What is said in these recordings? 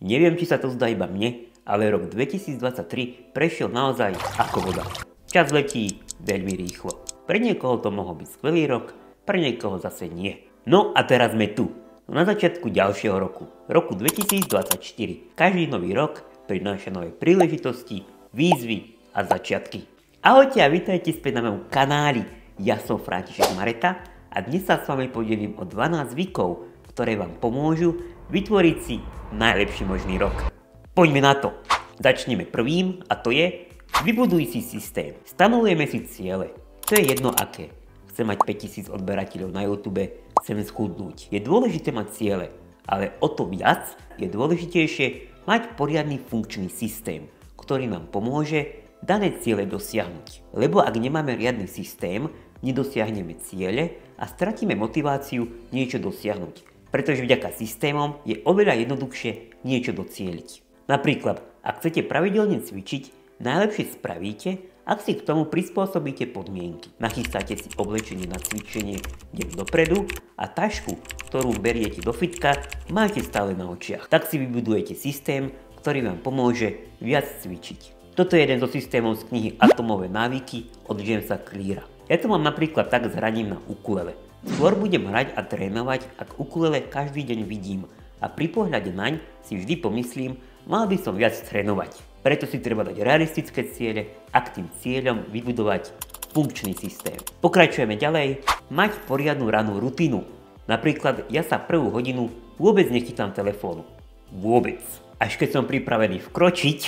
Neviem, či sa to zdá iba mne, ale rok 2023 prešiel naozaj ako voda. Čas letí veľmi rýchlo. Pre niekoho to mohol byť skvelý rok, pre niekoho zase nie. No a teraz sme tu, na začiatku ďalšieho roku, roku 2024. Každý nový rok prináša nové príležitosti, výzvy a začiatky. Ahojte a vítajte späť na mojom kanáli. Ja som František Mareta a dnes sa s vami podelím o 12 zvykov, ktoré vám pomôžu vytvoriť si najlepší možný rok. Poďme na to. Začneme prvým a to je vybuduj si systém. Stanovujeme si ciele. To je jedno aké. Chcem mať 5000 odberateľov na YouTube, chcem schudnúť. Je dôležité mať ciele, ale o to viac je dôležitejšie mať poriadny funkčný systém, ktorý nám pomôže dané ciele dosiahnuť. Lebo ak nemáme riadny systém, nedosiahneme ciele a stratíme motiváciu niečo dosiahnuť. Pretože vďaka systémom je oveľa jednoduchšie niečo docieliť. Napríklad, ak chcete pravidelne cvičiť, najlepšie spravíte, ak si k tomu prispôsobíte podmienky. Nachystáte si oblečenie na cvičenie deň dopredu a tašku, ktorú beriete do fitka, máte stále na očiach. Tak si vybudujete systém, ktorý vám pomôže viac cvičiť. Toto je jeden zo systémov z knihy Atomové návyky od Jamesa Cleara. Ja to mám napríklad tak s hraním na ukulele. Skôr budem hrať a trénovať, ak ukulele každý deň vidím a pri pohľade naň si vždy pomyslím, mal by som viac trénovať. Preto si treba dať realistické ciele a k tým cieľom vybudovať funkčný systém. Pokračujeme ďalej. Mať poriadnu rannú rutinu. Napríklad ja sa prvú hodinu vôbec nechytám telefónu. Vôbec. Až keď som pripravený vkročiť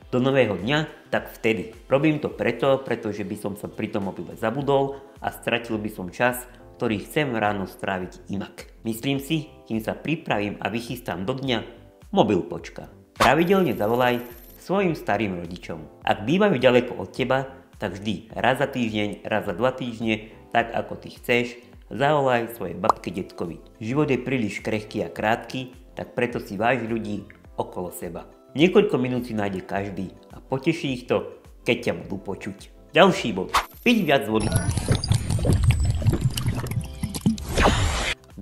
do nového dňa, tak vtedy. Robím to pretože by som sa pri tom mobile zabudol a stratil by som čas, ktorý chcem ráno stráviť inak. Myslím si, kým sa pripravím a vychystám do dňa, mobil počká. Pravidelne zavolaj svojim starým rodičom. Ak bývajú ďaleko od teba, tak vždy raz za týždeň, raz za 2 týždne, tak ako ty chceš, zavolaj svojej babke, detkovi. Život je príliš krehký a krátky, tak preto si váž ľudí okolo seba. Niekoľko minút si nájde každý a poteší ich to, keď ťa budú počuť. Ďalší bod. Piť viac vody.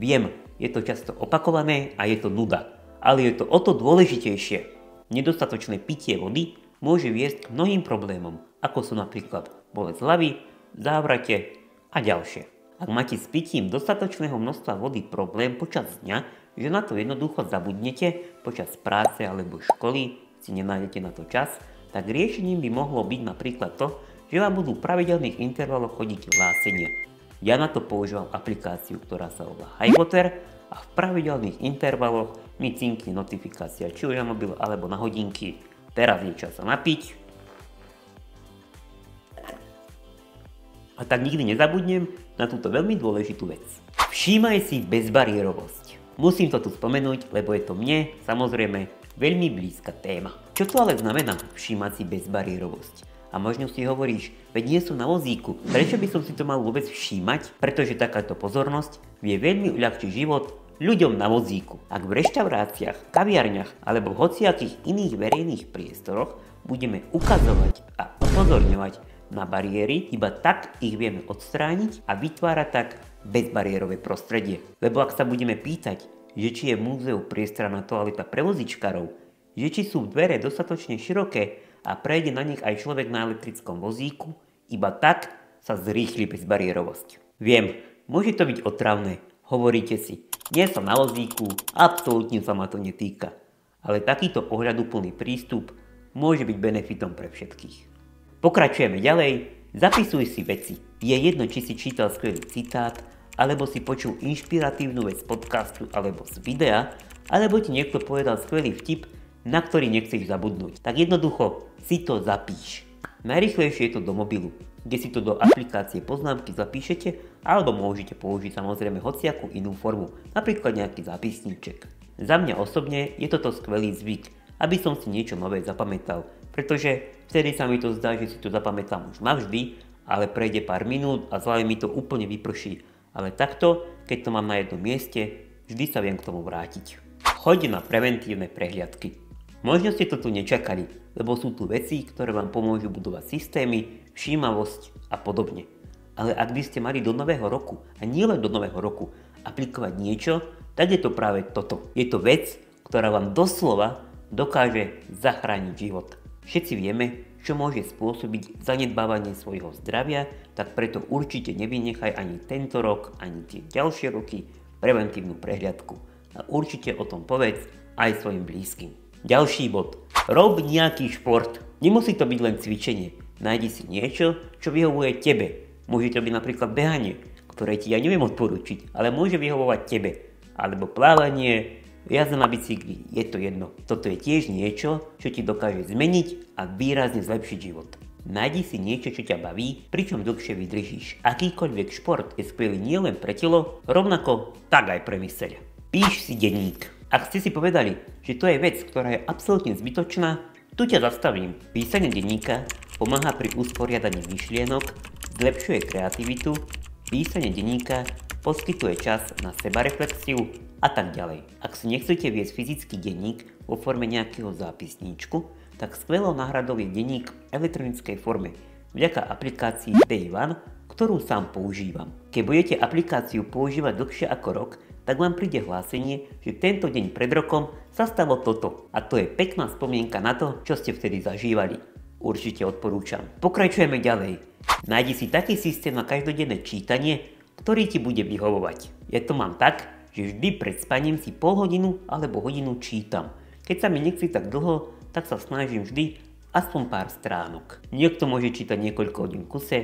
Viem, je to často opakované a je to nuda, ale je to o to dôležitejšie. Nedostatočné pitie vody môže viesť k mnohým problémom, ako sú napríklad bolesť hlavy, závrate a ďalšie. Ak máte s pitím dostatočného množstva vody problém počas dňa, že na to jednoducho zabudnete počas práce alebo školy, si nenájdete na to čas, tak riešením by mohlo byť napríklad to, že vám budú v pravidelných intervaloch chodiť hlásenia. Ja na to používam aplikáciu, ktorá sa volá HiWater a v pravidelných intervaloch mi cinkne notifikácia, či už na mobil alebo na hodinky. Teraz je čas sa napiť. A tak nikdy nezabudnem na túto veľmi dôležitú vec. Všímaj si bezbariérovosť. Musím to tu spomenúť, lebo je to mne, samozrejme, veľmi blízka téma. Čo to ale znamená všímať si bezbariérovosť? A možno si hovoríš, veď nie som na vozíku, prečo by som si to mal vôbec všímať? Pretože takáto pozornosť vie veľmi uľahčiť život ľuďom na vozíku. Ak v reštauráciách, kaviarniach alebo v hociakých iných verejných priestoroch budeme ukazovať a upozorňovať na bariéry, iba tak ich vieme odstrániť a vytvárať tak bezbariérové prostredie. Lebo ak sa budeme pýtať, že či je v múzeu priestranná toaleta pre vozičkarov, že či sú dvere dostatočne široké a prejde na nich aj človek na elektrickom vozíku, iba tak sa zrýchli bezbariérovosť. Viem, môže to byť otravné, hovoríte si, nie som na vozíku, absolútne sa ma to netýka. Ale takýto ohľaduplný prístup môže byť benefitom pre všetkých. Pokračujeme ďalej, zapisuj si veci. Je jedno, či si čítal skvelý citát, alebo si počul inšpiratívnu vec z podcastu alebo z videa, alebo ti niekto povedal skvelý vtip, na ktorý nechceš zabudnúť. Tak jednoducho si to zapíš. Najrýchlejšie je to do mobilu, kde si to do aplikácie poznámky zapíšete, alebo môžete použiť samozrejme hociakú inú formu, napríklad nejaký zápisníček. Za mňa osobne je toto skvelý zvyk, aby som si niečo nové zapamätal, pretože vtedy sa mi to zdá, že si to zapamätám už navždy, ale prejde pár minút a zľave mi to úplne vyprší. Ale takto, keď to mám na jednom mieste, vždy sa viem k tomu vrátiť. Choď na preventívne prehliadky. Možno ste to tu nečakali, lebo sú tu veci, ktoré vám pomôžu budovať systémy, všímavosť a podobne. Ale ak by ste mali do nového roku, a nielen do nového roku, aplikovať niečo, tak je to práve toto. Je to vec, ktorá vám doslova dokáže zachrániť život. Všetci vieme, čo môže spôsobiť zanedbávanie svojho zdravia, tak preto určite nevynechaj ani tento rok, ani tie ďalšie roky preventívnu prehliadku. A určite o tom povedz aj svojim blízkym. Ďalší bod. Rob nejaký šport. Nemusí to byť len cvičenie. Nájdi si niečo, čo vyhovuje tebe. Môže to byť napríklad behanie, ktoré ti ja neviem odporučiť, ale môže vyhovovať tebe. Alebo plávanie, jazda na bicykli, je to jedno. Toto je tiež niečo, čo ti dokáže zmeniť a výrazne zlepšiť život. Nájdi si niečo, čo ťa baví, pričom dlhšie vydržíš. Akýkoľvek šport je skvelý nielen pre telo, rovnako tak aj pre myseľ. Píš si denník. Ak ste si povedali, že to je vec, ktorá je absolútne zbytočná, tu ťa zastavím. Písanie denníka pomáha pri usporiadaní myšlienok, zlepšuje kreativitu, písanie denníka poskytuje čas na sebareflexiu a tak ďalej. Ak si nechcete viesť fyzický denník vo forme nejakého zápisníčku, tak skvelou náhradou je denník v elektronickej forme vďaka aplikácii Day One, ktorú sám používam. Keď budete aplikáciu používať dlhšie ako rok, tak vám príde hlásenie, že tento deň pred rokom sa stalo toto. A to je pekná spomienka na to, čo ste vtedy zažívali. Určite odporúčam. Pokračujeme ďalej. Nájdi si taký systém na každodenné čítanie, ktorý ti bude vyhovovať. Ja to mám tak, že vždy pred spaním si pol hodinu alebo hodinu čítam. Keď sa mi nechce tak dlho, tak sa snažím vždy aspoň pár stránok. Niekto môže čítať niekoľko hodín v kuse,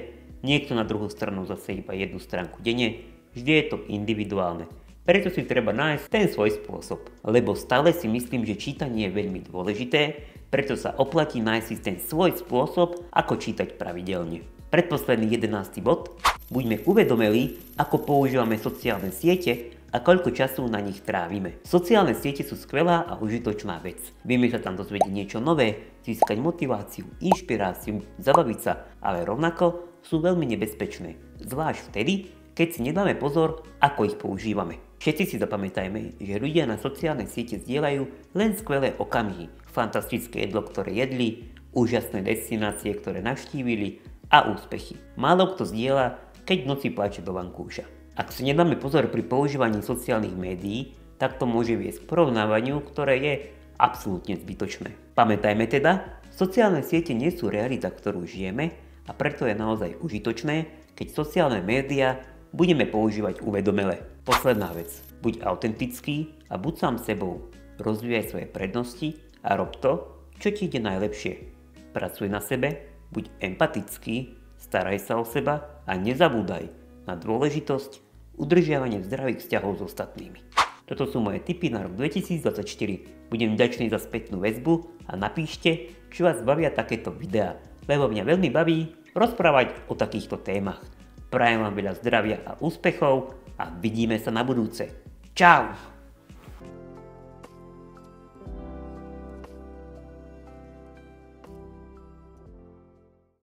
niekto na druhú stranu zase iba jednu stránku denne. Vždy je to individuálne. Preto si treba nájsť ten svoj spôsob. Lebo stále si myslím, že čítanie je veľmi dôležité, preto sa oplatí nájsť si ten svoj spôsob, ako čítať pravidelne. Predposledný 11. bod. Buďme uvedomeli, ako používame sociálne siete a koľko času na nich trávime. Sociálne siete sú skvelá a užitočná vec. Vieme sa tam dozvedieť niečo nové, získať motiváciu, inšpiráciu, zabaviť sa, ale rovnako sú veľmi nebezpečné. Zvlášť vtedy, keď si nedáme pozor, ako ich používame. Všetci si zapamätajme, že ľudia na sociálne siete zdieľajú len skvelé okamihy, fantastické jedlo, ktoré jedli, úžasné destinácie, ktoré navštívili a úspechy. Málo kto zdieľa, keď v noci pláče do vankúša. Ak si nedáme pozor pri používaní sociálnych médií, tak to môže viesť k porovnávaniu, ktoré je absolútne zbytočné. Pamätajme teda, sociálne siete nie sú realita, ktorú žijeme a preto je naozaj užitočné, keď sociálne médiá budeme používať uvedomele. Posledná vec. Buď autentický a buď sám sebou. Rozvíjaj svoje prednosti a rob to, čo ti ide najlepšie. Pracuj na sebe, buď empatický, staraj sa o seba a nezabúdaj na dôležitosť udržiavania zdravých vzťahov s ostatnými. Toto sú moje tipy na rok 2024. Budem vďačný za spätnú väzbu a napíšte, či vás bavia takéto videá, lebo mňa veľmi baví rozprávať o takýchto témach. Prajem vám veľa zdravia a úspechov a vidíme sa na budúce. Čau!